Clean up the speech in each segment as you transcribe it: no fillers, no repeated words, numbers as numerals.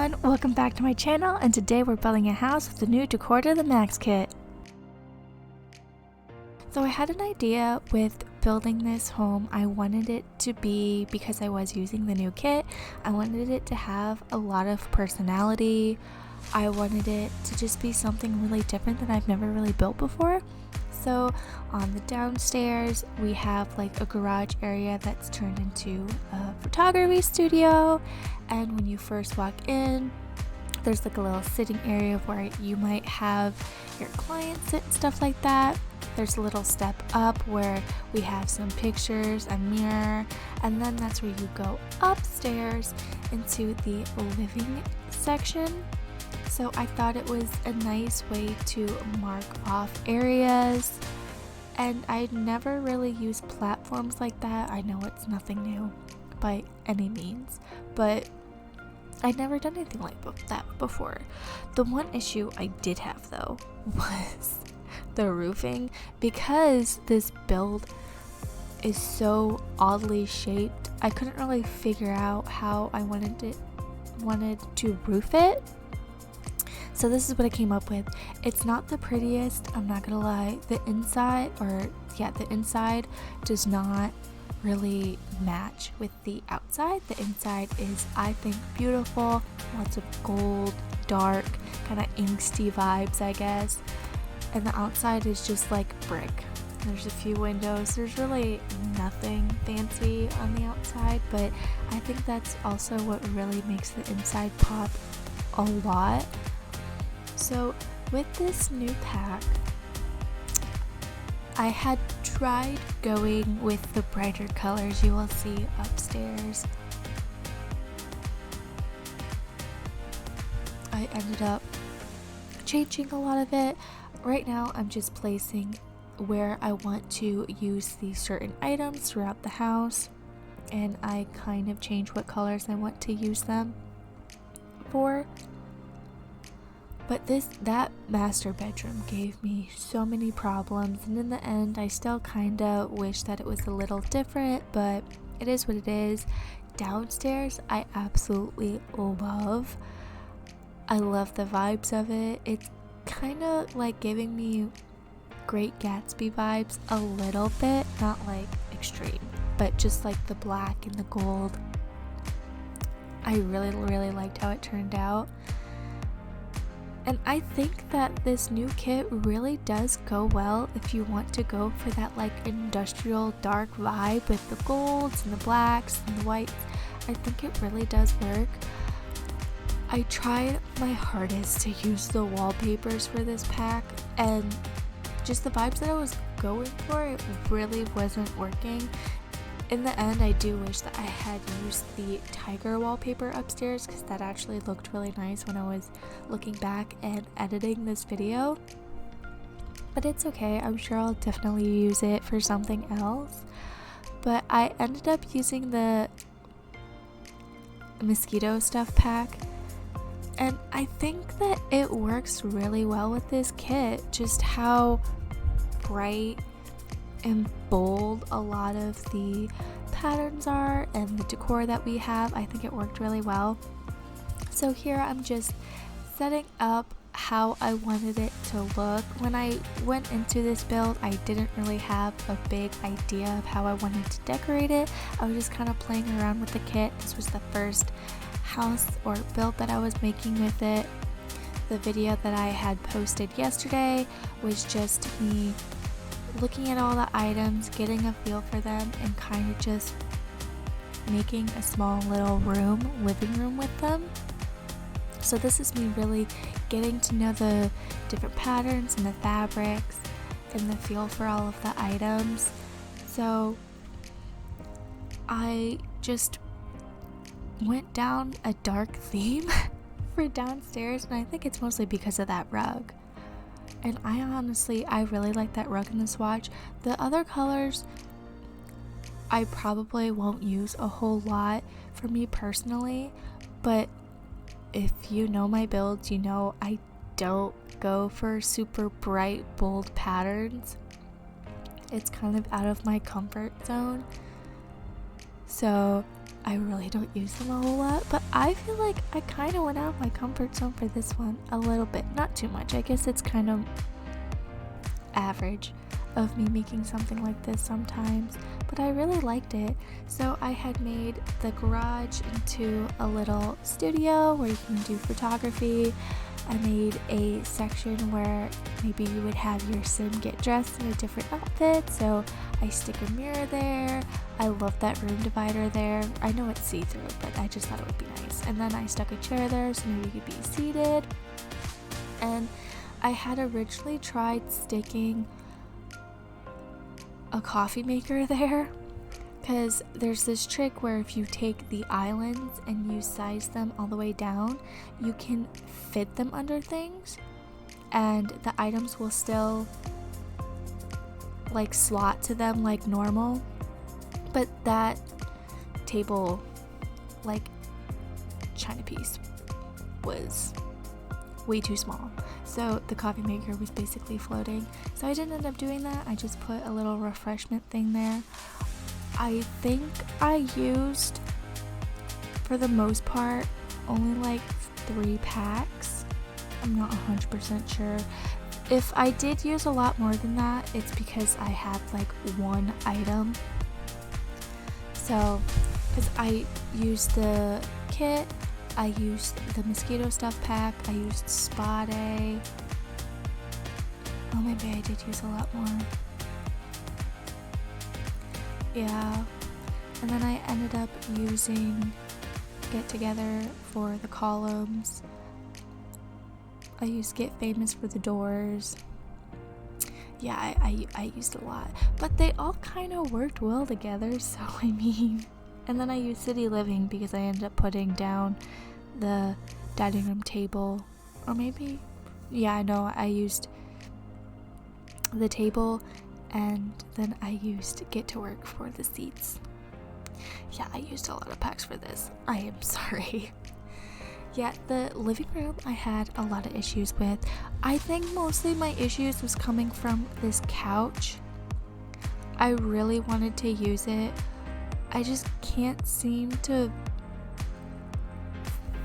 everyone, welcome back to my channel, and today we're building a house with the new Décor to the Max kit. So I had an idea with building this home. I wanted it to be, because I was using the new kit, I wanted it to have a lot of personality. I wanted it to just be something really different that I've never really built before. So on the downstairs we have like a garage area that's turned into a photography studio, and when you first walk in there's like a little sitting area where you might have your clients sit and stuff like that. There's a little step up where we have some pictures, a mirror, and then that's where you go upstairs into the living section. So I thought it was a nice way to mark off areas, and I'd never really used platforms like that. I know it's nothing new by any means, but I'd never done anything like that before. The one issue I did have though was the roofing, because this build is so oddly shaped. I couldn't really figure out how I wanted to roof it. So this is what I came up with. It's not the prettiest, I'm not gonna lie. The inside does not really match with the outside. The inside is, I think, beautiful. Lots of gold, dark, kind of angsty vibes, I guess. And the outside is just like brick. There's a few windows. There's really nothing fancy on the outside, but I think that's also what really makes the inside pop a lot. So with this new pack, I had tried going with the brighter colors you will see upstairs. I ended up changing a lot of it. Right now I'm just placing where I want to use these certain items throughout the house, and I kind of change what colors I want to use them for. But that master bedroom gave me so many problems, and in the end I still kinda wish that it was a little different, but it is what it is. Downstairs I absolutely love. I love the vibes of it. It's kinda like giving me Great Gatsby vibes a little bit, not like extreme, but just like the black and the gold. I really liked how it turned out. And I think that this new kit really does go well if you want to go for that like industrial dark vibe with the golds and the blacks and the whites. I think it really does work. I tried my hardest to use the wallpapers for this pack, and just the vibes that I was going for, it really wasn't working. In the end, I do wish that I had used the tiger wallpaper upstairs, because that actually looked really nice when I was looking back and editing this video. But it's okay, I'm sure I'll definitely use it for something else. But I ended up using the mosquito stuff pack, and I think that it works really well with this kit. Just how bright and bold a lot of the patterns are and the decor that we have, I think it worked really well. So here I'm just setting up how I wanted it to look. When I went into this build, I didn't really have a big idea of how I wanted to decorate it. I was just kind of playing around with the kit. This was the first house or build that I was making with it. The video that I had posted yesterday was just me looking at all the items, getting a feel for them, and kind of just making a small little living room with them. So this is me really getting to know the different patterns and the fabrics and the feel for all of the items. So I just went down a dark theme for downstairs, and I think it's mostly because of that rug. And I really like that rug in the swatch. The other colors I probably won't use a whole lot for me personally, but if you know my builds, you know I don't go for super bright, bold patterns. It's kind of out of my comfort zone. so I really don't use them a whole lot, but I feel like I kind of went out of my comfort zone for this one a little bit, not too much. I guess it's kind of average of me making something like this sometimes, but I really liked it. So I had made the garage into a little studio where you can do photography. I made a section where maybe you would have your sim get dressed in a different outfit, so I stick a mirror there. I love that room divider there. I know it's see-through, but I just thought it would be nice. And then I stuck a chair there so maybe you could be seated. And I had originally tried sticking a coffee maker there, because there's this trick where if you take the islands and you size them all the way down, you can fit them under things and the items will still like slot to them like normal. But that table like china piece was way too small, so the coffee maker was basically floating, so I didn't end up doing that. I just put a little refreshment thing there. I think I used, for the most part, only like 3 packs. I'm not 100% sure. If I did use a lot more than that, it's because I had like one item. So, because I used the kit, I used the mosquito stuff pack, I used spa day. Oh, maybe I did use a lot more. Yeah, and then I ended up using Get Together for the columns. I used Get Famous for the doors. Yeah, I used a lot, but they all kind of worked well together, so I mean. And then I used City Living because I ended up putting down the dining room table, or maybe, yeah, I know I used the table. And then I used Get to Work for the seats. Yeah, I used a lot of packs for this. I am sorry. Yeah, the living room I had a lot of issues with. I think mostly my issues was coming from this couch. I really wanted to use it. I just can't seem to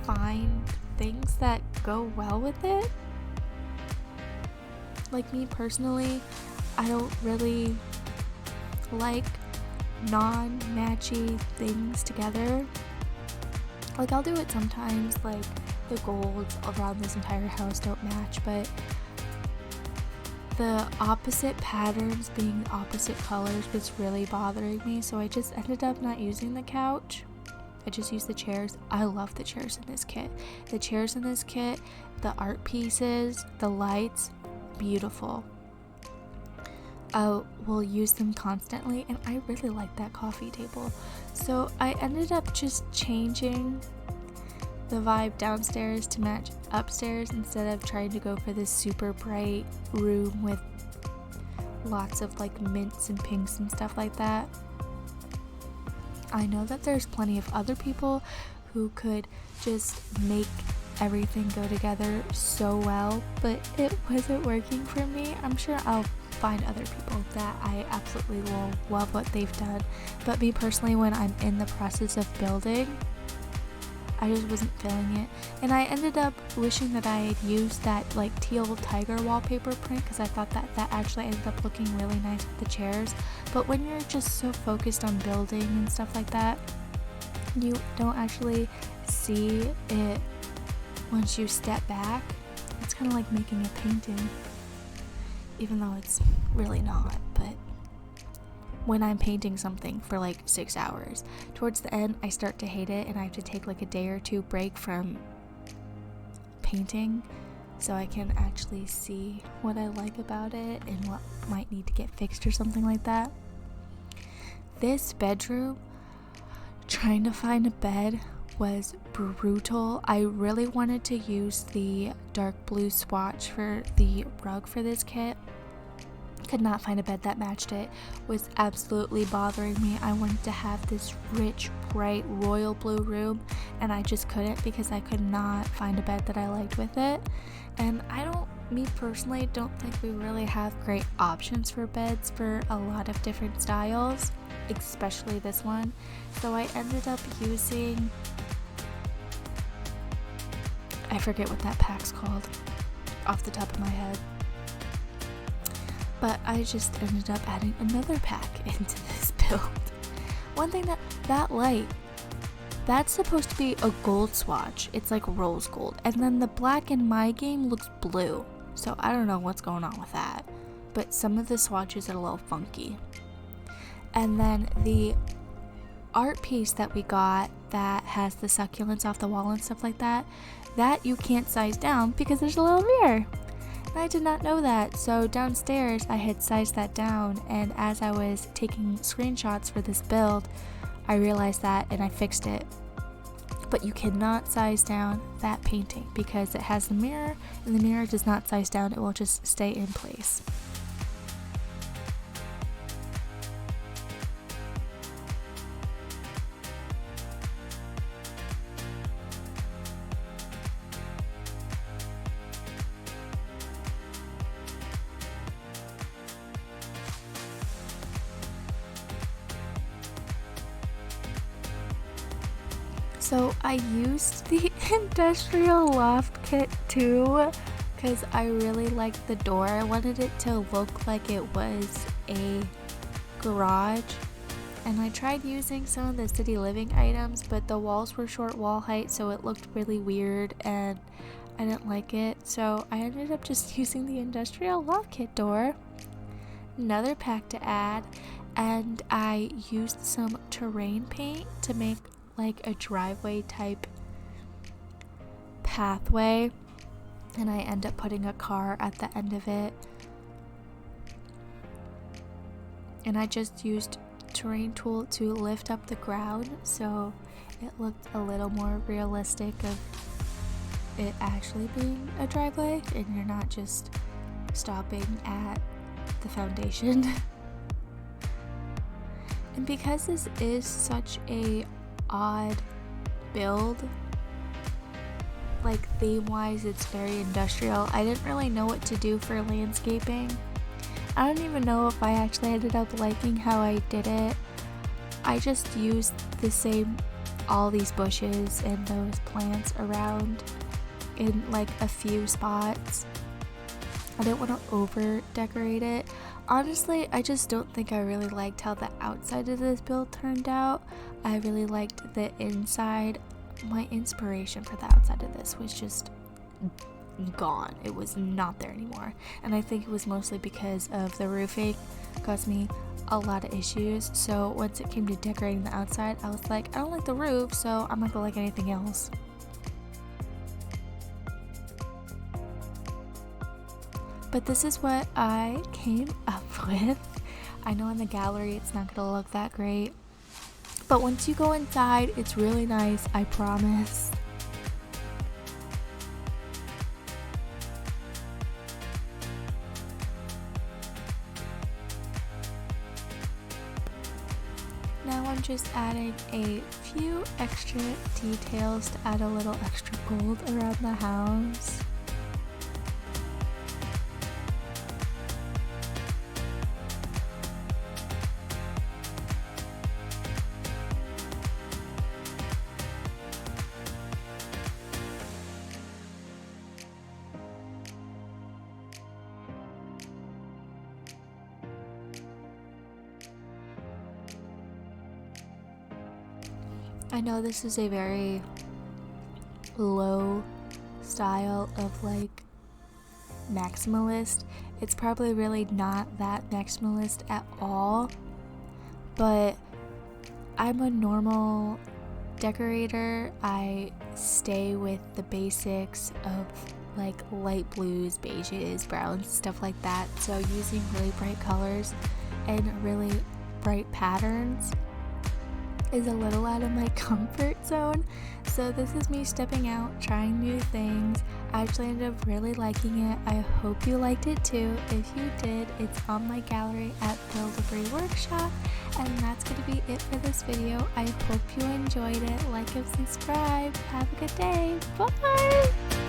find things that go well with it. Like me personally, I don't really like non-matchy things together. Like, I'll do it sometimes, like the golds around this entire house don't match, but the opposite patterns being opposite colors was really bothering me, so I just ended up not using the couch. I just used the chairs. I love the chairs in this kit. The chairs in this kit, the art pieces, the lights, beautiful. I will use them constantly, and I really like that coffee table. So I ended up just changing the vibe downstairs to match upstairs instead of trying to go for this super bright room with lots of like mints and pinks and stuff like that. I know that there's plenty of other people who could just make everything go together so well, but it wasn't working for me. I'm sure I'll find other people that I absolutely will love what they've done, but me personally, when I'm in the process of building, I just wasn't feeling it. And I ended up wishing that I had used that like teal tiger wallpaper print, because I thought that actually ended up looking really nice with the chairs. But when you're just so focused on building and stuff like that, you don't actually see it once you step back. It's kind of like making a painting, even though it's really not. But when I'm painting something for like 6 hours, towards the end I start to hate it, and I have to take like a day or two break from painting so I can actually see what I like about it and what might need to get fixed or something like that. This bedroom, trying to find a bed was brutal. I really wanted to use the dark blue swatch for the rug for this kit. Could not find a bed that matched it. Was absolutely bothering me. I wanted to have this rich, bright, royal blue room, and I just couldn't because I could not find a bed that I liked with it. And me personally, don't think we really have great options for beds for a lot of different styles. especially this one. So I ended up using, I forget what that pack's called off the top of my head, but I just ended up adding another pack into this build. One thing, that light, that's supposed to be a gold swatch. It's like rose gold, and then the black in my game looks blue, so I don't know what's going on with that, but some of the swatches are a little funky. And then the art piece that we got that has the succulents off the wall and stuff like that, that you can't size down because there's a little mirror. And I did not know that, so downstairs I had sized that down, and as I was taking screenshots for this build, I realized that and I fixed it. But you cannot size down that painting because it has the mirror, and the mirror does not size down, it will just stay in place. So I used the industrial loft kit too because I really liked the door. I wanted it to look like it was a garage, and I tried using some of the city living items, but the walls were short wall height, so it looked really weird and I didn't like it. So I ended up just using the industrial loft kit door. Another pack to add, and I used some terrain paint to make like a driveway type pathway, and I end up putting a car at the end of it. And I just used terrain tool to lift up the ground so it looked a little more realistic of it actually being a driveway and you're not just stopping at the foundation. And because this is such a odd build, like theme wise it's very industrial, I didn't really know what to do for landscaping. I don't even know if I actually ended up liking how I did it. I just used the same, all these bushes and those plants around in like a few spots. I didn't want to over decorate it. Honestly, I just don't think I really liked how the outside of this build turned out. I really liked the inside. My inspiration for the outside of this was just gone. It was not there anymore. And I think it was mostly because of the roofing caused me a lot of issues. So once it came to decorating the outside, I was like, I don't like the roof, so I'm not gonna like anything else. But this is what I came up with. I know in the gallery it's not gonna look that great, but once you go inside, it's really nice, I promise. Now I'm just adding a few extra details to add a little extra gold around the house. I know this is a very low style of like maximalist. It's probably really not that maximalist at all, but I'm a normal decorator. I stay with the basics of like light blues, beiges, browns, stuff like that. So using really bright colors and really bright patterns is a little out of my comfort zone. So this is me stepping out, trying new things. I actually ended up really liking it. I hope you liked it too. If you did, it's on my gallery at Build-A-Brie-Workshop. And that's going to be it for this video. I hope you enjoyed it. Like and subscribe. Have a good day. Bye!